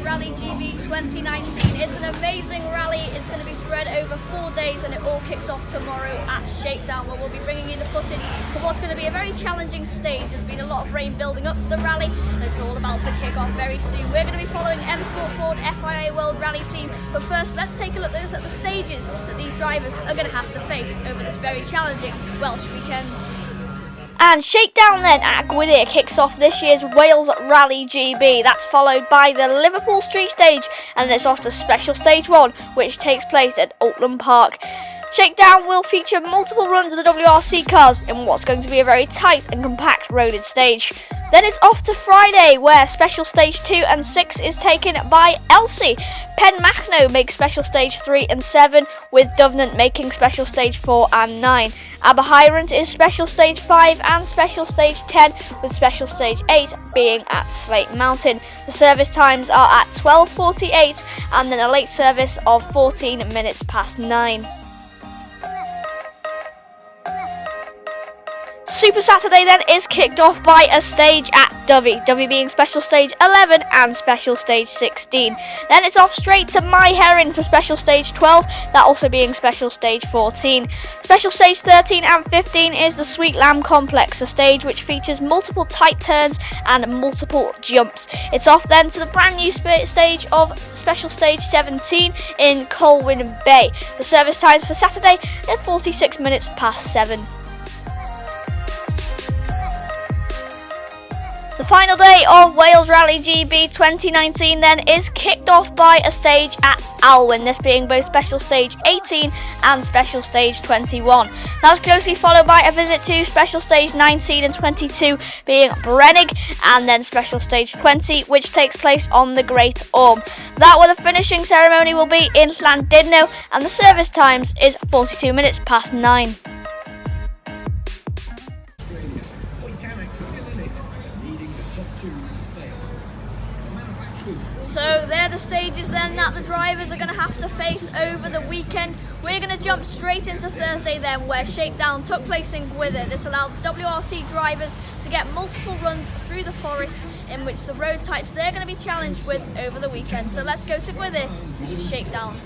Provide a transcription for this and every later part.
Rally GB 2019. It's an amazing rally. It's going to be spread over 4 days and it all kicks off tomorrow at Shakedown, where we'll be bringing you the footage of what's going to be a very challenging stage. There's been a lot of rain building up to the rally and it's all about to kick off very soon. We're going to be following Msport Ford FIA World Rally Team, but first let's take a look at the stages that these drivers are going to have to face over this very challenging Welsh weekend. And Shakedown then at Gwydir kicks off this year's Wales Rally GB. That's followed by the Liverpool Street stage, and it's off to Special Stage 1, which takes place at Oatland Park. Shakedown will feature multiple runs of the WRC cars in what's going to be a very tight and compact roaded stage. Then it's off to Friday, where Special Stage 2 and 6 is taken by Elsie. Pen Machno makes Special Stage 3 and 7, with Duvenant making Special Stage 4 and 9. Aberhyrant is Special Stage 5 and Special Stage 10, with Special Stage 8 being at Slate Mountain. The service times are at 12:48 and then a late service of 14 minutes past 9. Super Saturday then is kicked off by a stage at Dovey being Special Stage 11 and Special Stage 16. Then it's off straight to My Heron for Special Stage 12, that also being Special Stage 14. Special Stage 13 and 15 is the Sweet Lamb Complex, a stage which features multiple tight turns and multiple jumps. It's off then to the brand new stage of Special Stage 17 in Colwyn Bay. The service times for Saturday are 46 minutes past 7. The final day of Wales Rally GB 2019 then is kicked off by a stage at Alwyn, this being both Special Stage 18 and Special Stage 21. That's closely followed by a visit to Special Stage 19 and 22 being Brennig, and then Special Stage 20, which takes place on the Great Orme. That where the finishing ceremony will be in Llandudno, and the service times is 42 minutes past 9. So they're the stages then that the drivers are going to have to face over the weekend. We're going to jump straight into Thursday then, where Shakedown took place in Gwydir. This allowed WRC drivers to get multiple runs through the forest, in which the road types they're going to be challenged with over the weekend. So let's go to Gwydir, which is Shakedown.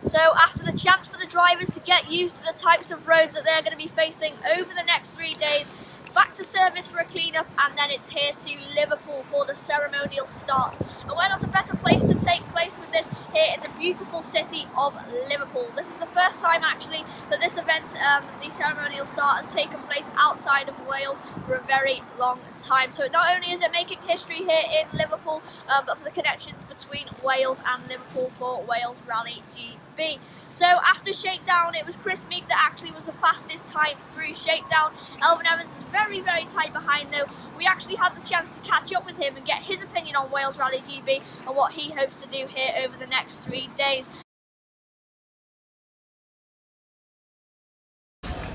So after the chance for the drivers to get used to the types of roads that they're going to be facing over the next 3 days, back to service for a clean-up, and then it's here to Liverpool for the ceremonial start. And where not a better place to take place with this here in the beautiful city of Liverpool. This is the first time actually that this event, the ceremonial start, has taken place outside of Wales for a very long time. So not only is it making history here in Liverpool, but for the connections between Wales and Liverpool for Wales Rally GB. So after Shakedown, it was Chris Meek that actually was the fastest time through Shakedown. Elvin Evans was very, very tight behind though. We actually had the chance to catch up with him and get his opinion on Wales Rally GB and what he hopes to do here over the next 3 days.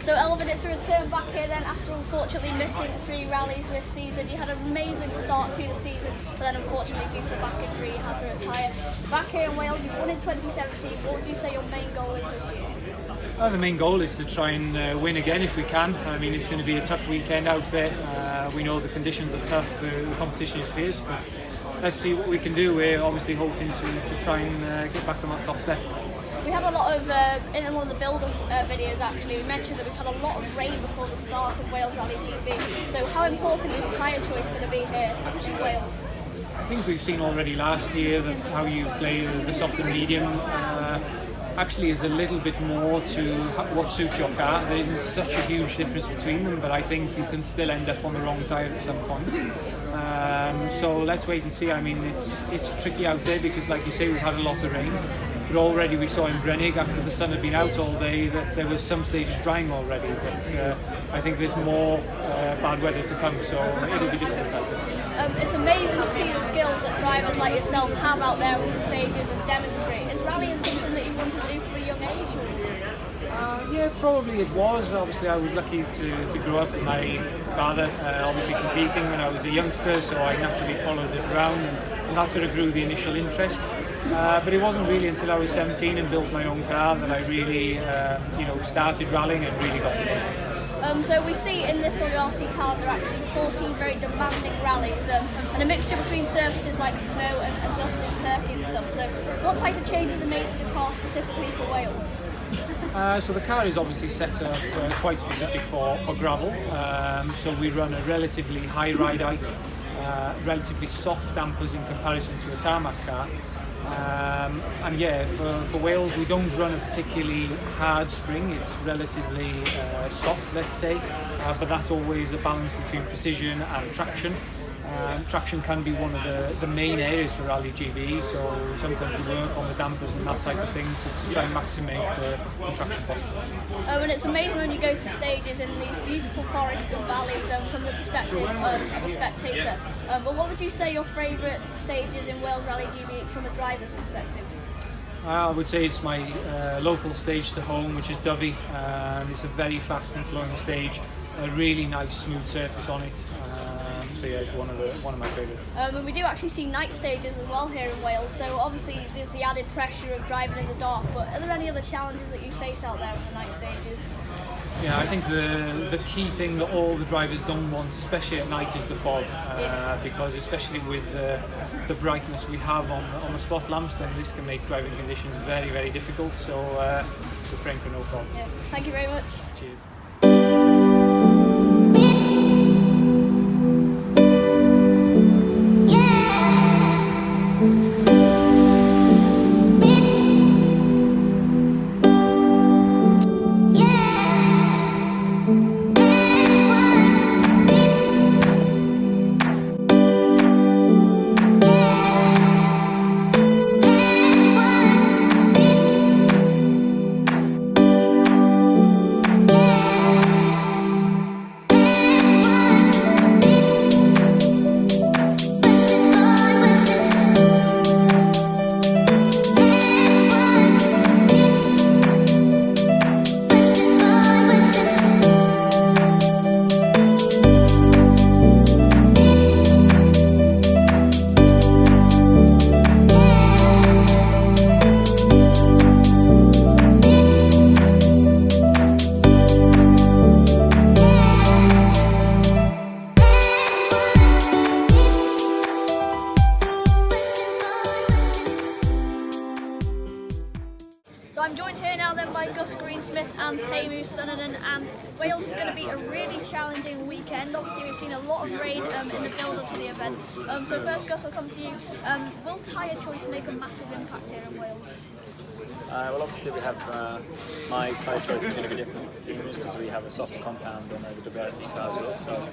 So Elvin, it's a return back here then after unfortunately missing 3 rallies this season. You had an amazing start to the season, but then unfortunately due to a back injury you had to retire. Back here in Wales, you've won in 2017. What would you say your main goal is this year? The main goal is to try and win again if we can. I mean, it's going to be a tough weekend out there. We know the conditions are tough, the competition is fierce, but let's see what we can do. We're obviously hoping to try and get back on that top step. We have a lot of, in one of the build-up videos actually, we mentioned that we've had a lot of rain before the start of Wales Rally GB. So how important is tyre choice going to be here in Wales? I think we've seen already last year that how you play the soft and medium actually is a little bit more to what suits your car. There isn't such a huge difference between them, but I think you can still end up on the wrong tyre at some point. So let's wait and see. I mean, it's tricky out there because, like you say, we've had a lot of rain. But already we saw in Brennig, after the sun had been out all day, that there was some stages drying already. But I think there's more bad weather to come, so it'll be difficult out there. It's amazing to see the skills that drivers like yourself have out there on the stages and demonstrate. Is rallying something that you wanted to do from a young age? Yeah, probably it was. Obviously, I was lucky to grow up with my father obviously competing when I was a youngster, so I naturally followed it around, and that sort of grew the initial interest. But it wasn't really until I was 17 and built my own car that I really, started rallying and really got involved. So we see in this WRC car there are actually 14 very demanding rallies and a mixture between surfaces like snow and dust in Turkey and stuff. So what type of changes are made to the car specifically for Wales? So the car is obviously set up quite specific for gravel. So we run a relatively high ride height, relatively soft dampers in comparison to a tarmac car. And yeah, for Wales we don't run a particularly hard spring, it's relatively soft, let's say, but that's always a balance between precision and traction. Traction can be one of the main areas for Rally GB, so sometimes we work on the dampers and that type of thing to try and maximise the traction possible. And it's amazing when you go to stages in these beautiful forests and valleys from the perspective of a spectator. But what would you say your favourite stages in Wales Rally GB from a driver's perspective? I would say it's my local stage to home, which is Dovey. It's a very fast and flowing stage, a really nice smooth surface on it. So yeah, it's one of my favourites. And we do actually see night stages as well here in Wales, so obviously there's the added pressure of driving in the dark, but are there any other challenges that you face out there with the night stages? Yeah, I think the key thing that all the drivers don't want, especially at night, is the fog, because especially with the brightness we have on the spot lamps, then this can make driving conditions very, very difficult, so we're praying for no fog. Yeah. Thank you very much. Cheers. So I'm joined here now then by Gus Greensmith and Teemu Suninen, and Wales is going to be a really challenging weekend. Obviously we've seen a lot of rain in the build-up to the event. So first Gus, I'll come to you. Will tyre choice make a massive impact here in Wales? Well, obviously we have my tyre choice is going to be different to Teemu's because we have a softer compound on the WRC car as well. So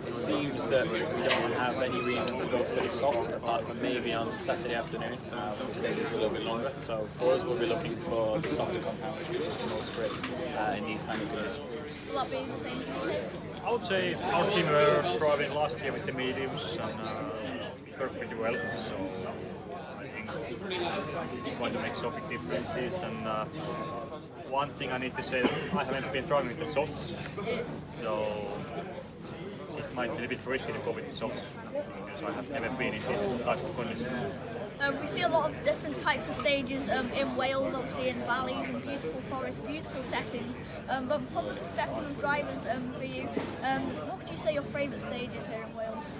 it seems that we don't have any reason to go fully soft apart from maybe on Saturday afternoon when the stage is a little bit longer. So for us, we'll be looking for the softer compound, which is the most grip in these kind of conditions. Will that be the same for you? I would say our team were driving last year with the mediums and worked pretty well. So I think it's going to make so big differences. And one thing I need to say, I haven't been driving with the softs, so it might be a bit risky to go with the softs because I have never been in this type of conditions. We see a lot of different types of stages in Wales, obviously in valleys and beautiful forests, beautiful settings. But from the perspective of drivers, for you, what would you say your favourite stage is here in Wales?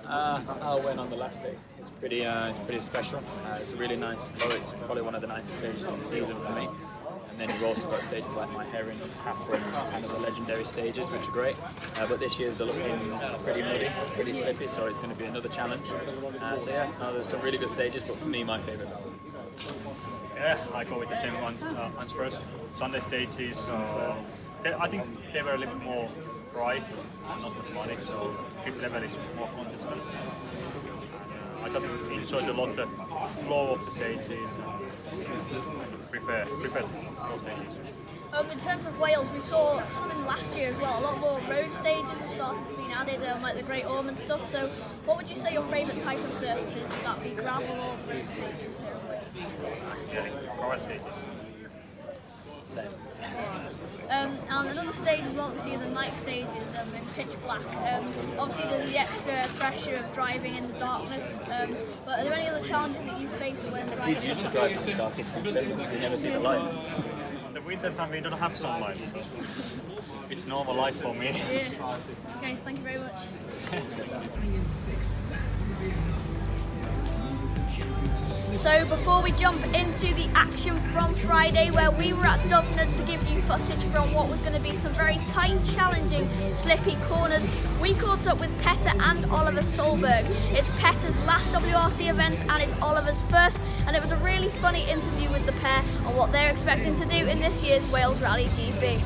I went on the last day. It's pretty special. It's a really nice flow. It's probably one of the nicest stages of the season for me. And then you've also got stages like my Herring, Catherine, kind of the legendary stages, which are great. But this year's they're looking pretty muddy, pretty slippy, so it's going to be another challenge. So yeah, there's some really good stages, but for me, my favourite's Alton. Yeah, I go with the same one. Msport Sunday stages. I think they were a little bit more bright, not much money, so grip level is more consistent. I just enjoyed a lot the flow of the stages. Prefer slow stages. In terms of Wales, we saw something last year as well. A lot more road stages have started to be added, like the Great Ormond stuff. So, what would you say your favourite type of surfaces? Would that be gravel or the road stages? Gravel stages. Same. And another stage as well that we see in the night stages in pitch black. Obviously there's the extra pressure of driving in the darkness, but are there any other challenges that you face when driving? He's used to driving in the darkest place. You never see the light. In the winter time we don't have sunlight, so it's normal life for me. Yeah. Okay, thank you very much. So before we jump into the action from Friday, where we were at Dublin to give you footage from what was going to be some very tight, challenging, slippy corners, we caught up with Petter and Oliver Solberg. It's Petter's last WRC event and it's Oliver's first, and it was a really funny interview with the pair on what they're expecting to do in this year's Wales Rally GB.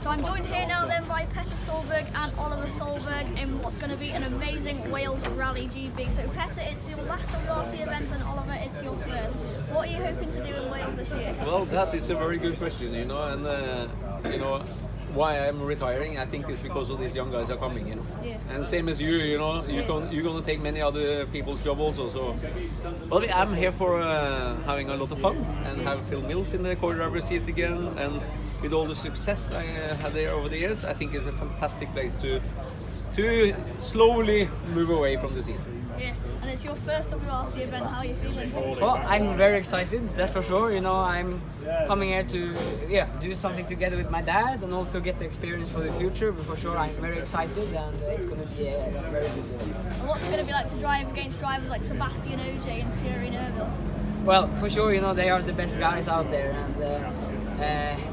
So I'm joined here now then by Petter Solberg and Oliver Solberg in what's going to be an amazing Wales Rally GB. So Petter, it's your last WRC event and Oliver, it's your first. What are you hoping to do in Wales this year? Well, that is a very good question, and why I'm retiring, I think is because of these young guys are coming, Yeah. And same as you're gonna take many other people's job also. So, well, I'm here for having a lot of fun and have Phil Mills in the co-driver seat again. And with all the success I had there over the years, I think it's a fantastic place to slowly move away from the scene. Yeah, and it's your first WRC event. How are you feeling? Well, I'm very excited, that's for sure. I'm coming here to do something together with my dad and also get the experience for the future. But for sure, I'm very excited, and it's going to be a very good event. And what's it going to be like to drive against drivers like Sebastian Ogier and Thierry Neuville? Well, for sure, they are the best guys out there, and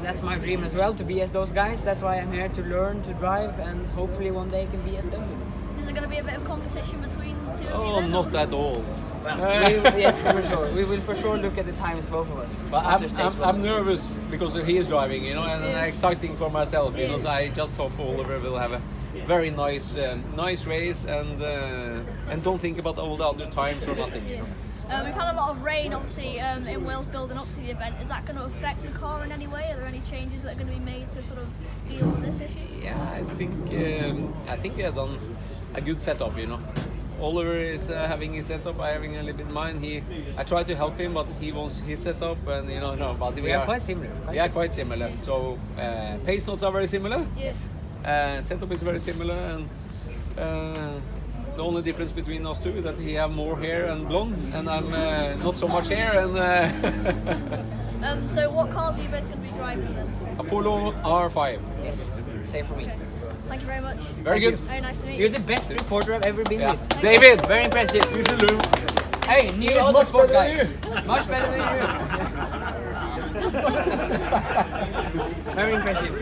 that's my dream as well, to be as those guys. That's why I'm here, to learn to drive, and hopefully one day can be as them. Is there going to be a bit of competition between the two of you? Oh, then? not at all. Yes, for sure. We will for sure look at the times, both of us. But after stage one. I'm nervous because he is driving, and exciting for myself, So I just hope Oliver will have a very nice race, and don't think about all the other times or nothing. We've had a lot of rain, obviously, in Wales building up to the event. Is that going to affect the car in any way? Are there any changes that are going to be made to sort of deal with this issue? Yeah, I think we have done a good setup, Oliver is having his setup, I'm having a little bit mine. I try to help him, but he wants his setup, and but we are quite similar. Quite similar. So pace notes are very similar. Yes. Setup is very similar, and the only difference between us two is that he have more hair and blonde, and I'm not so much hair. And so what cars are you both going to be driving then? Apollo R5. Yes, same for me. Thank you very much. Very good. Very nice to meet You're you. the best reporter I've ever been with. David, Very impressive. you should do. Hey, new Msport guy. Much better than you. Very impressive.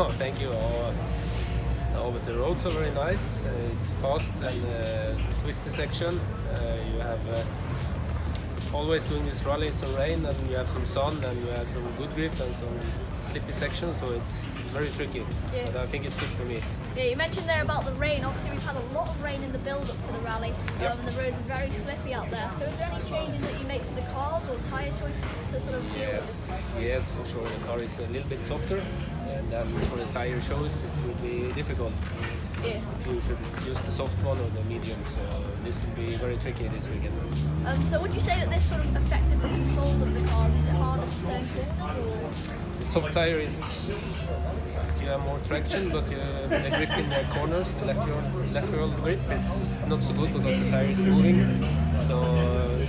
No, thank you. But the roads are very nice. It's fast and twisty section. You have always doing this rally, some rain and you have some sun and you have some good grip and some slippy section, so it's very tricky. Yeah. But I think it's good for me. Yeah, you mentioned there about the rain. Obviously, we've had a lot of rain in the build-up to the rally, and the roads are very slippy out there. So, are there any changes that you make to the cars or tyre choices to sort of deal with this? Yes, for sure. The car is a little bit softer, and then for the tire shows it will be difficult. Yeah. If you should use the soft one or the medium, so this will be very tricky this weekend. So would you say that this sort of affected the controls of the cars? Is it harder to turn corners or? The soft tire is you have more traction, but the grip in the corners, the lateral grip is not so good because the tire is moving. So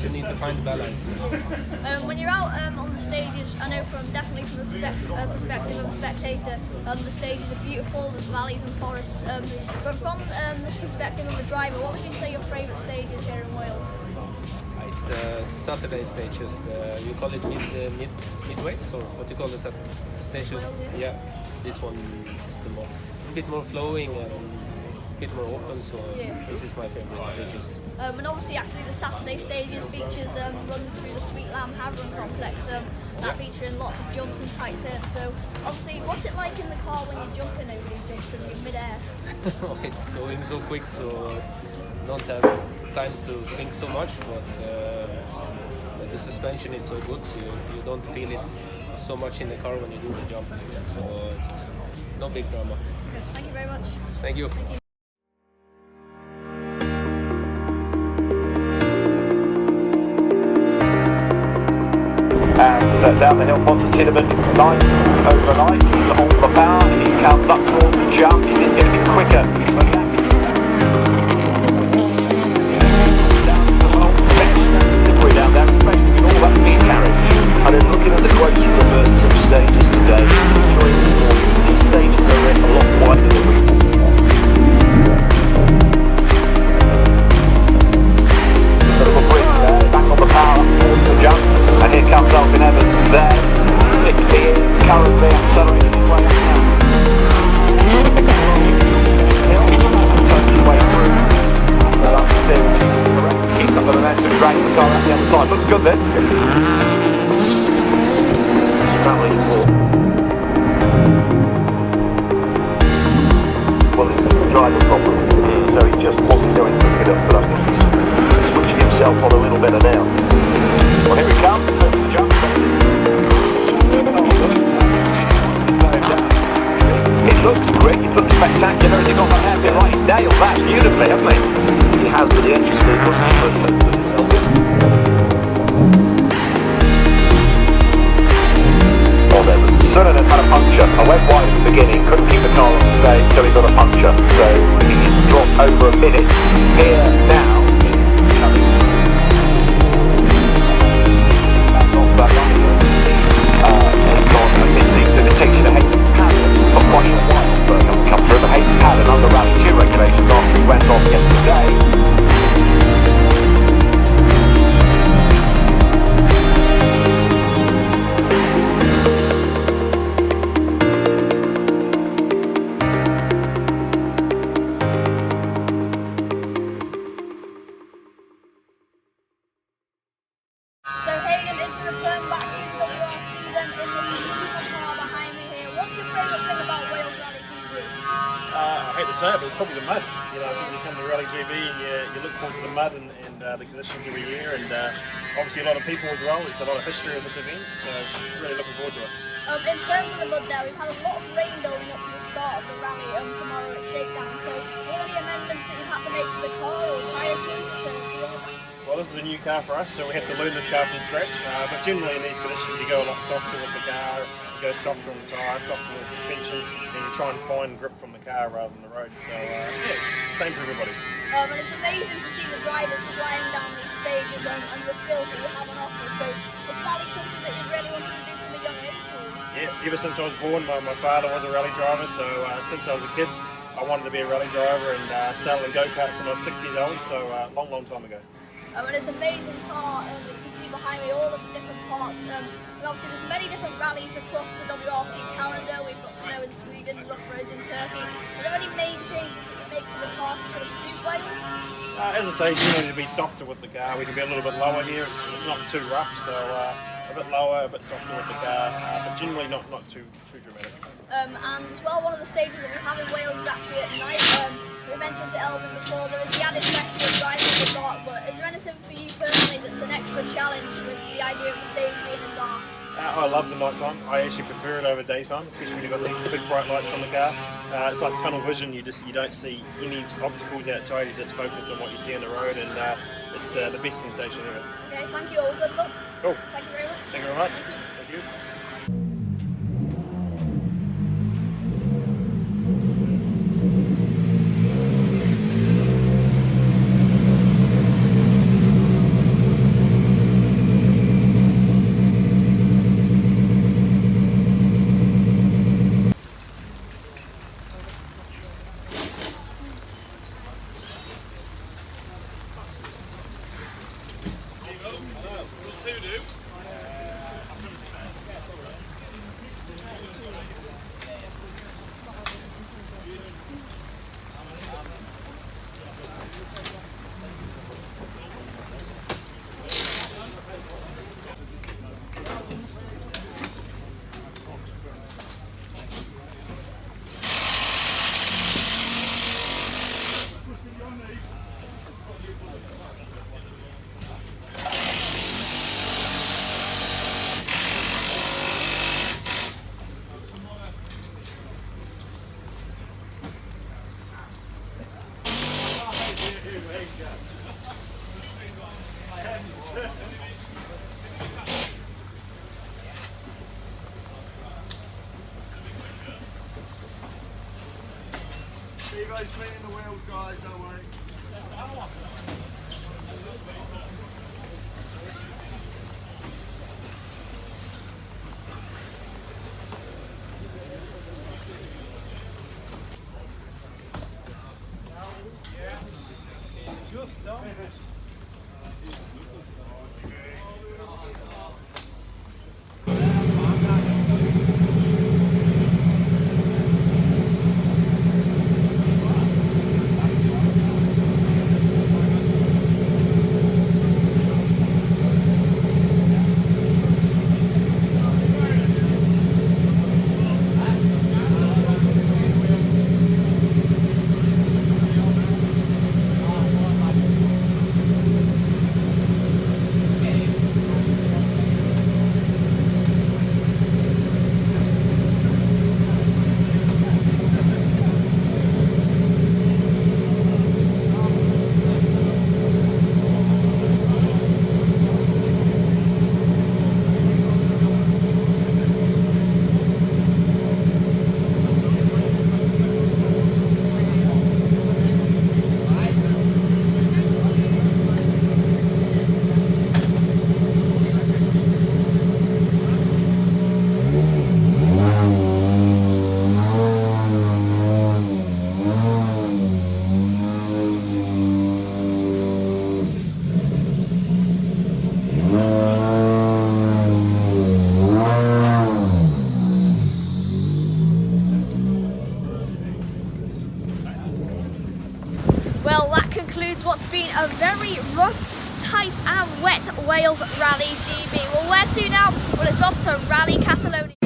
you need to find the balance. When you're out on the stages, I know definitely from the perspective of a spectator, the stages are beautiful, there's valleys and forests. But from this perspective of a driver, what would you say your favourite stage is here in Wales? It's the Saturday stages. You call it midweights, or what do you call the stages? Wales, yeah. This one is it's a bit more flowing and a bit more open. So this is my favourite stages. And obviously, actually, the Saturday stages features runs through the Sweet Lamb Havering complex. That featuring lots of jumps and tight turns. So obviously, what's it like in the car when you're jumping over these jumps and you're mid-air? It's going so quick, so don't have time to think so much, but the suspension is so good, so you don't feel it so much in the car when you do the jump. So no big drama. Thank you very much. Thank you. Thank you. And down the hill, onto Cinnamon, line over the line, he's on the power, he comes up towards the jump, he is getting a bit quicker. Down there, especially with all that speed carriage. And then looking at the quotes from the first two stages today, these stages are a lot wider than we thought. Little bridge there, back on the power, towards the jump, and here comes Alvin Evans there. 60 is currently accelerating his way up now. Turns his way through. Well, that's still correct. Keeps up the momentum, dragging the car out the other side. Looks good then. Rallying for. Well, it's a driver problem, so he just wasn't going to pick it up, but I think he's switching himself on a little better now. Well, here he comes, over the jump. It looks great, it looks spectacular. Has he got that hairpin right? He's nailed that beautifully, hasn't he? He has, with the engine still looking for Sunderland had a puncture. I went wide at the beginning, couldn't keep the car on straight until he got a puncture. So he's dropped over a minute. Here now is coming. That's off that line. He's got a missing limitation of Hayden pad for quite a while, but he'll come through the Hayden pad and under Rally 2 regulations after he went off yesterday. So Hayden, it's a return back to WRC then in the beautiful car behind me here. What's your favourite thing about Wales Rally GB? I hate to say it, but it's probably the mud. You know, I think you come to Rally GB and you look forward to the mud and the conditions every year, and obviously a lot of people as well. It's a lot of history of this event, so really looking forward to it. In terms of the mud there, we've had a lot of rain building up to the start of the rally tomorrow at Shakedown. So are there any amendments that you've had to make to the car or tyre tweaks to deal with that? Well, this is a new car for us, so we have to learn this car from scratch. But generally in these conditions, you go a lot softer with the car, you go softer on the tyre, softer on the suspension, and you try and find grip from the car rather than the road. So yeah, it's the same for everybody. And it's amazing to see the drivers flying down these stages and the skills that you have on offer. So is rally something that you really wanted to do from a young age? Or? Yeah, ever since I was born, my father was a rally driver, so since I was a kid, I wanted to be a rally driver and started in go-karts when I was 6 years old, so long time ago. And it's an amazing car, and you can see behind me all of the different parts. And obviously there's many different rallies across the WRC calendar. We've got snow in Sweden, rough roads in Turkey. Are there any main changes that you make to the car to sort of suit Wales? As I say, you need to be softer with the car. We can be a little bit lower here. It's not too rough, so a bit lower, a bit softer with the car, but generally not too dramatic. And as well, one of the stages that we have in Wales is actually at night. We mentioned to Elvin before, there is the added pressure of driving in the dark, but is there anything for you personally that's an extra challenge with the idea of the stage being in dark? I love the night time. I actually prefer it over daytime, especially when you've got these big bright lights on the car. It's like tunnel vision. You don't see any obstacles outside. You just focus on what you see on the road, and it's the best sensation ever. Okay, thank you all. Good luck. Cool. Thank you very much. Thank you very much. Thank you. See you guys cleaning the wheels, guys, don't worry. Just tell me this. Well, that concludes what's been a very rough, tight and wet Wales Rally GB. Well, where to now? Well, it's off to Rally Catalonia.